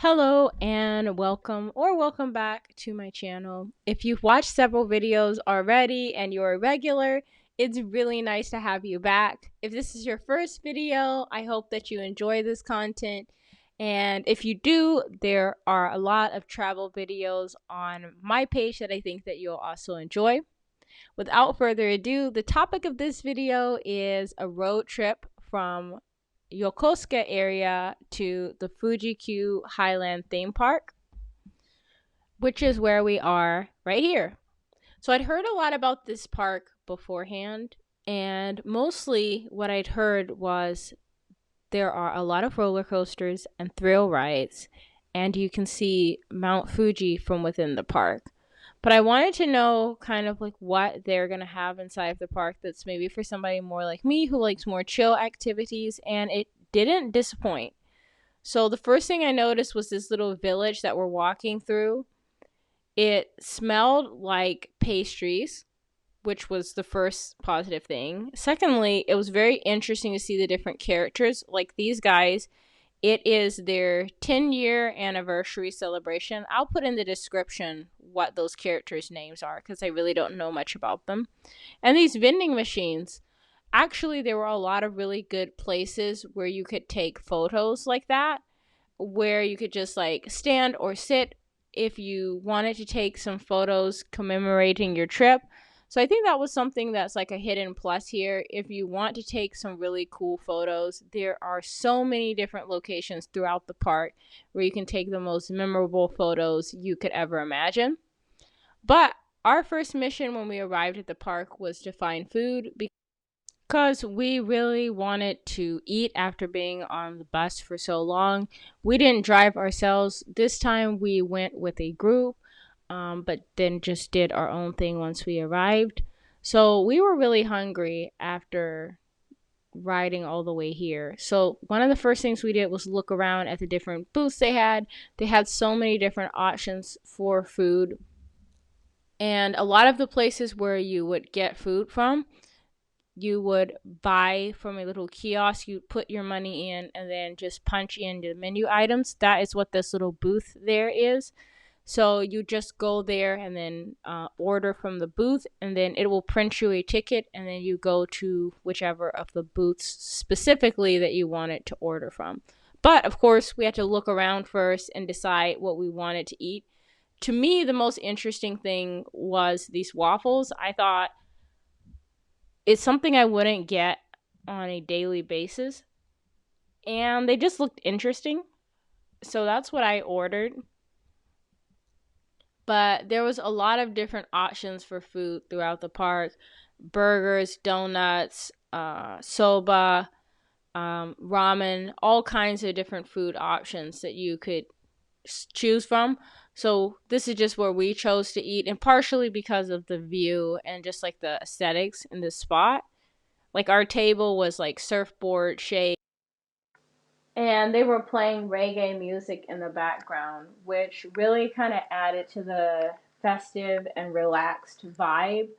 Hello and welcome back to my channel. If you've watched several videos already and you're a regular, it's really nice to have you back. If this is your first video, I hope that you enjoy this content. And if you do, there are a lot of travel videos on my page that I think that you'll also enjoy. Without further ado, the topic of this video is a road trip from Yokosuka area to the Fuji-Q Highland theme park, which is where we are right here. So I'd heard a lot about this park beforehand, and mostly what I'd heard was there are a lot of roller coasters and thrill rides, and you can see Mount Fuji from within the park. But I wanted to know kind of like what they're going to have inside of the park that's maybe for somebody more like me who likes more chill activities, and it didn't disappoint. So the first thing I noticed was this little village that we're walking through. It smelled like pastries, which was the first positive thing. Secondly, it was very interesting to see the different characters. Like these guys, it is their 10-year anniversary celebration. I'll put in the description what those characters' names are because I really don't know much about them. And these vending machines, actually, there were a lot of really good places where you could take photos like that, where you could just like stand or sit if you wanted to take some photos commemorating your trip. So I think that was something that's like a hidden plus here. If you want to take some really cool photos, there are so many different locations throughout the park where you can take the most memorable photos you could ever imagine. But our first mission when we arrived at the park was to find food because we really wanted to eat after being on the bus for so long. We didn't drive ourselves. This time we went with a group, but then just did our own thing once we arrived. So we were really hungry after riding all the way here. So one of the first things we did was look around at the different booths they had. They had so many different options for food. And a lot of the places where you would get food from, you would buy from a little kiosk. You put your money in and then just punch in the menu items. That is what this little booth there is. So you just go there and then order from the booth, and then it will print you a ticket, and then you go to whichever of the booths specifically that you wanted to order from. But of course, we had to look around first and decide what we wanted to eat. To me, the most interesting thing was these waffles. I thought it's something I wouldn't get on a daily basis, and they just looked interesting. So that's what I ordered. But there was a lot of different options for food throughout the park: burgers, donuts, soba, ramen, all kinds of different food options that you could choose from. So this is just where we chose to eat, and partially because of the view and just like the aesthetics in this spot. Like our table was like surfboard shade, and they were playing reggae music in the background, which really kind of added to the festive and relaxed vibe.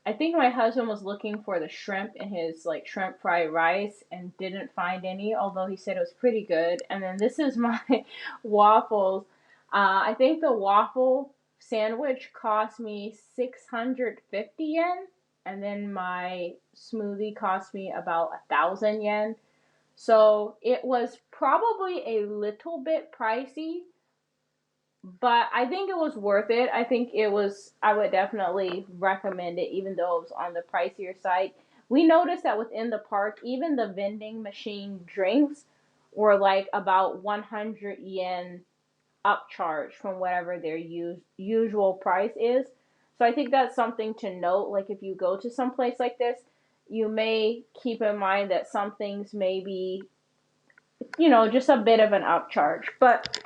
I think my husband was looking for the shrimp in his like shrimp fried rice and didn't find any, although he said it was pretty good. And then this is my waffles. I think the waffle sandwich cost me 650 yen, and then my smoothie cost me about 1,000 yen. So it was probably a little bit pricey, but I think it was worth it. I would definitely recommend it, even though it was on the pricier side. We noticed that within the park, even the vending machine drinks were like about 100 yen upcharge from whatever their usual price is. So I think that's something to note. Like if you go to some place like this, you may keep in mind that some things may be, just a bit of an upcharge. But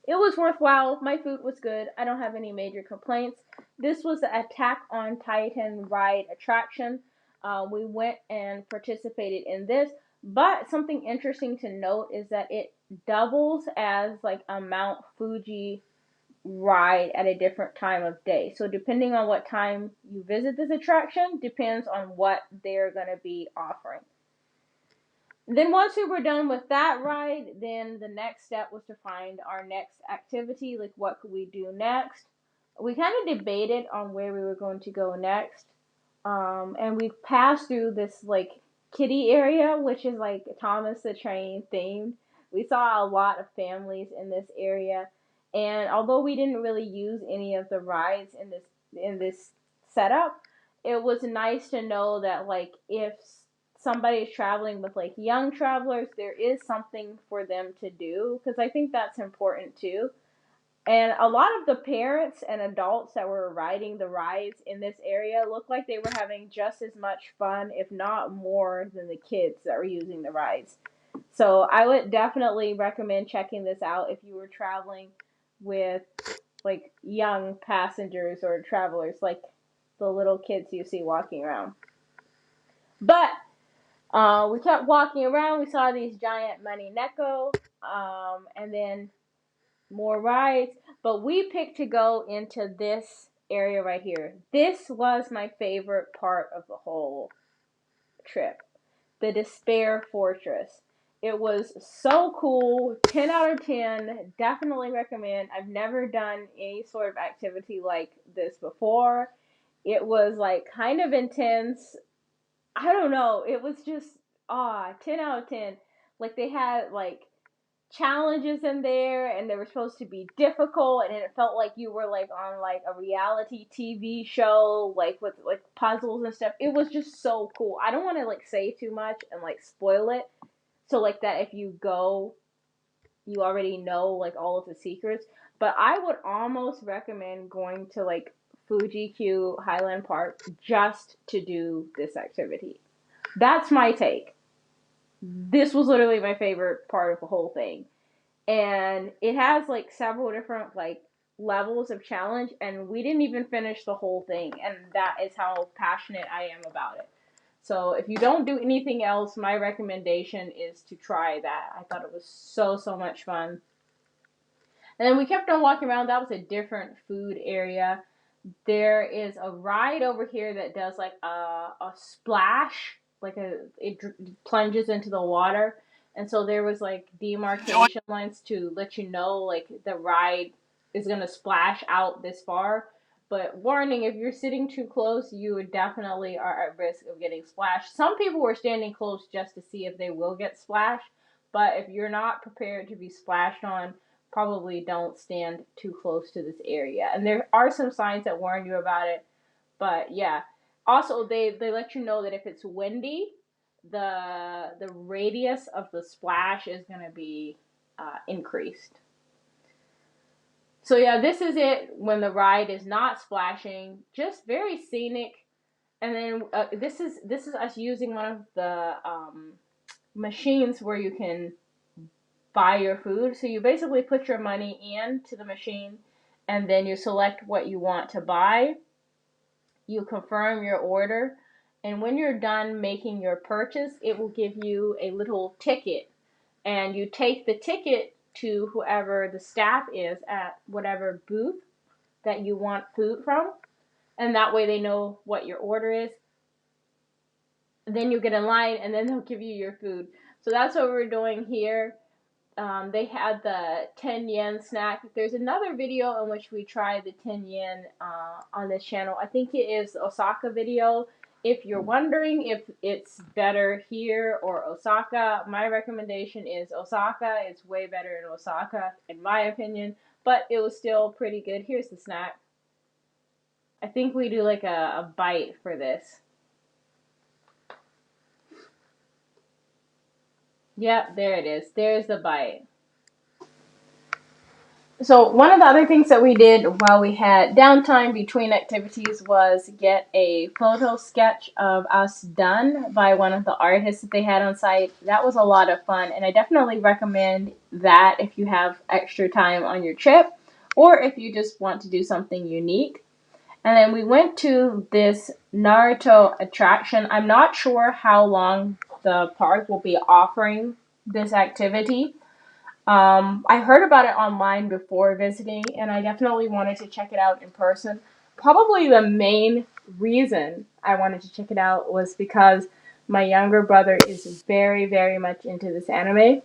it was worthwhile. My food was good. I don't have any major complaints. This was the Attack on Titan ride attraction. We went and participated in this. But something interesting to note is that it doubles as like a Mount Fuji ride at a different time of day. So depending on what time you visit this attraction, depends on what they're going to be offering. Then once we were done with that ride, then the next step was to find our next activity. Like, what could we do next? We kind of debated on where we were going to go next. And we passed through this like kiddie area, which is like Thomas the Train themed. We saw a lot of families in this area, and although we didn't really use any of the rides in this setup, it was nice to know that like if somebody is traveling with like young travelers, there is something for them to do, because I think that's important too. And a lot of the parents and adults that were riding the rides in this area looked like they were having just as much fun, if not more, than the kids that were using the rides. So I would definitely recommend checking this out if you were traveling with like young passengers or travelers, like the little kids you see walking around. But we kept walking around. We saw these giant Maneki-Neko, and then more rides, but we picked to go into this area right here. This was my favorite part of the whole trip, the Despair Fortress. It was so cool, 10 out of 10, definitely recommend. I've never done any sort of activity like this before. It was like kind of intense. I don't know, it was just 10 out of 10. Like they had like challenges in there, and they were supposed to be difficult, and it felt like you were like on like a reality TV show, like with like puzzles and stuff. It was just so cool. I don't want to like say too much and like spoil it, so like that if you go, you already know like all of the secrets. But I would almost recommend going to like Fuji-Q Highland Park just to do this activity. That's my take. This was literally my favorite part of the whole thing. And it has like several different like levels of challenge, and we didn't even finish the whole thing, and that is how passionate I am about it. So if you don't do anything else, my recommendation is to try that. I thought it was so much fun. And then we kept on walking around. That was a different food area. There is a ride over here that does like a splash, like it plunges into the water, and so there was like demarcation lines to let you know like the ride is gonna splash out this far. But warning, if you're sitting too close, you definitely are at risk of getting splashed. Some people were standing close just to see if they will get splashed, but if you're not prepared to be splashed on, probably don't stand too close to this area. And there are some signs that warn you about it, but yeah. Also, they let you know that if it's windy, the radius of the splash is going to be increased. So yeah, this is it when the ride is not splashing, just very scenic. And then this is us using one of the machines where you can buy your food. So you basically put your money into the machine, and then you select what you want to buy. You confirm your order, and when you're done making your purchase, it will give you a little ticket, and you take the ticket to whoever the staff is at whatever booth that you want food from, and that way they know what your order is. Then you get in line, and then they'll give you your food. So that's what we're doing here. They had the 10 yen snack. There's another video in which we tried the 10 yen on this channel. I think it is the Osaka video. If you're wondering if it's better here or Osaka, my recommendation is Osaka. It's way better in Osaka, in my opinion, but it was still pretty good. Here's the snack. I think we do like a bite for this. Yep, there it is. There's the bite. So one of the other things that we did while we had downtime between activities was get a photo sketch of us done by one of the artists that they had on site. That was a lot of fun, and I definitely recommend that if you have extra time on your trip or if you just want to do something unique. And then we went to this Naruto attraction. I'm not sure how long the park will be offering this activity. I heard about it online before visiting, and I definitely wanted to check it out in person. Probably the main reason I wanted to check it out was because my younger brother is very, very much into this anime.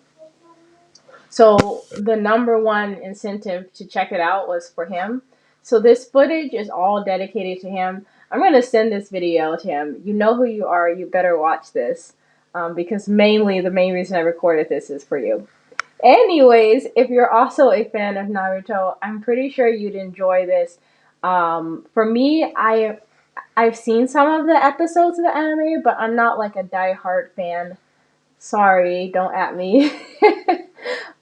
So the number one incentive to check it out was for him. So this footage is all dedicated to him. I'm going to send this video to him. You know who you are. You better watch this. Because the main reason I recorded this is for you. Anyways, if you're also a fan of Naruto, I'm pretty sure you'd enjoy this. For me, I've seen some of the episodes of the anime, but I'm not like a die-hard fan. Sorry, don't at me.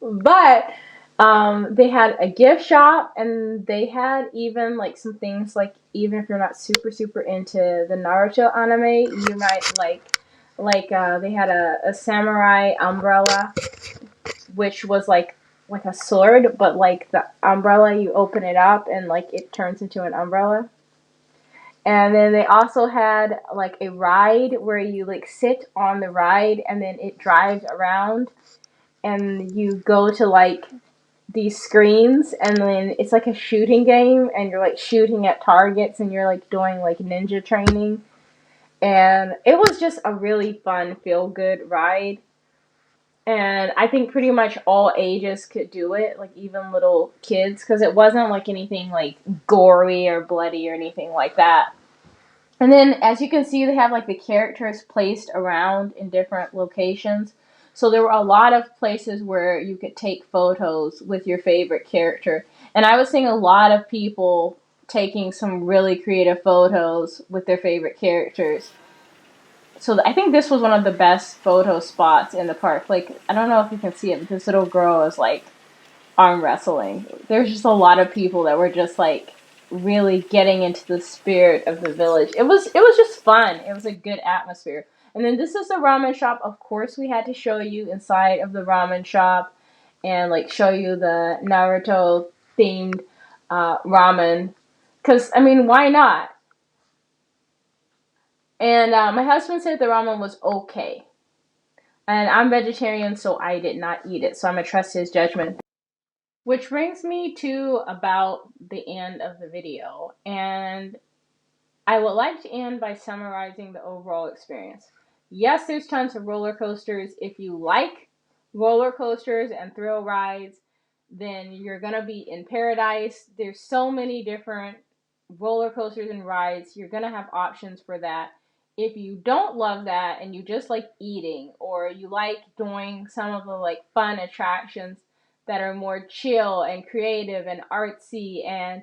But they had a gift shop, and they had even like some things like, even if you're not super into the Naruto anime, you might they had a samurai umbrella, which was like a sword, but like the umbrella, you open it up and like it turns into an umbrella. And then they also had like a ride where you like sit on the ride and then it drives around, and you go to like these screens, and then it's like a shooting game, and you're like shooting at targets, and you're like doing like ninja training. And it was just a really fun, feel good ride. And I think pretty much all ages could do it, like even little kids, because it wasn't like anything like gory or bloody or anything like that. And then, as you can see, they have like the characters placed around in different locations. So there were a lot of places where you could take photos with your favorite character. And I was seeing a lot of people taking some really creative photos with their favorite characters. So I think this was one of the best photo spots in the park. Like, I don't know if you can see it, but this little girl is like arm wrestling. There's just a lot of people that were just like really getting into the spirit of the village. It was just fun. It was a good atmosphere. And then this is the ramen shop. Of course, we had to show you inside of the ramen shop and like show you the Naruto themed ramen. Cause I mean, why not? And my husband said the ramen was okay. And I'm vegetarian, so I did not eat it. So I'm gonna trust his judgment. Which brings me to about the end of the video. And I would like to end by summarizing the overall experience. Yes, there's tons of roller coasters. If you like roller coasters and thrill rides, then you're going to be in paradise. There's so many different roller coasters and rides. You're going to have options for that. If you don't love that and you just like eating, or you like doing some of the like fun attractions that are more chill and creative and artsy and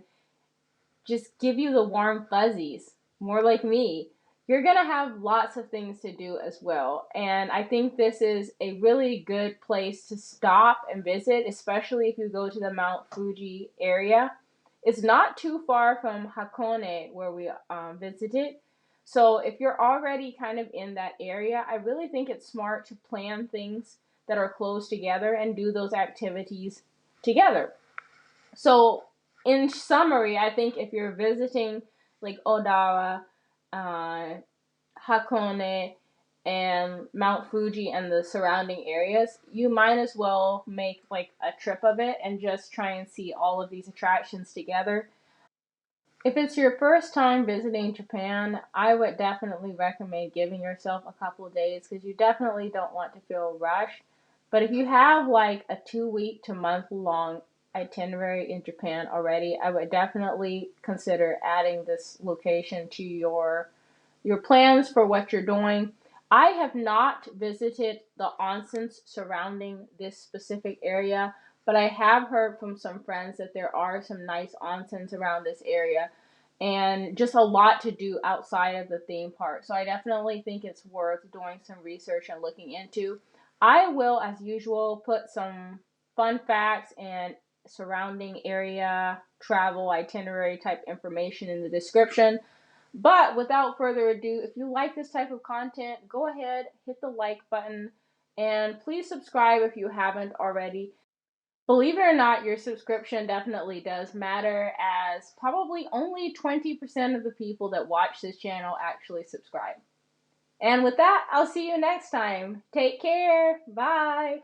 just give you the warm fuzzies, more like me, you're going to have lots of things to do as well. And I think this is a really good place to stop and visit, especially if you go to the Mount Fuji area. It's not too far from Hakone, where we visited. So if you're already kind of in that area, I really think it's smart to plan things that are close together and do those activities together. So, in summary, I think if you're visiting like Odara, uh, Hakone, and Mount Fuji and the surrounding areas, you might as well make like a trip of it and just try and see all of these attractions together. If it's your first time visiting Japan, I would definitely recommend giving yourself a couple of days, because you definitely don't want to feel rushed. But if you have like a 2 week to month long itinerary in Japan already, I would definitely consider adding this location to your plans for what you're doing. I have not visited the onsens surrounding this specific area, but I have heard from some friends that there are some nice onsens around this area and just a lot to do outside of the theme park. So I definitely think it's worth doing some research and looking into. I will, as usual, put some fun facts and surrounding area travel itinerary type information in the description. But without further ado, if you like this type of content, go ahead, hit the like button, and please subscribe if you haven't already. Believe it or not, your subscription definitely does matter, as probably only 20% of the people that watch this channel actually subscribe. And with that, I'll see you next time. Take care. Bye.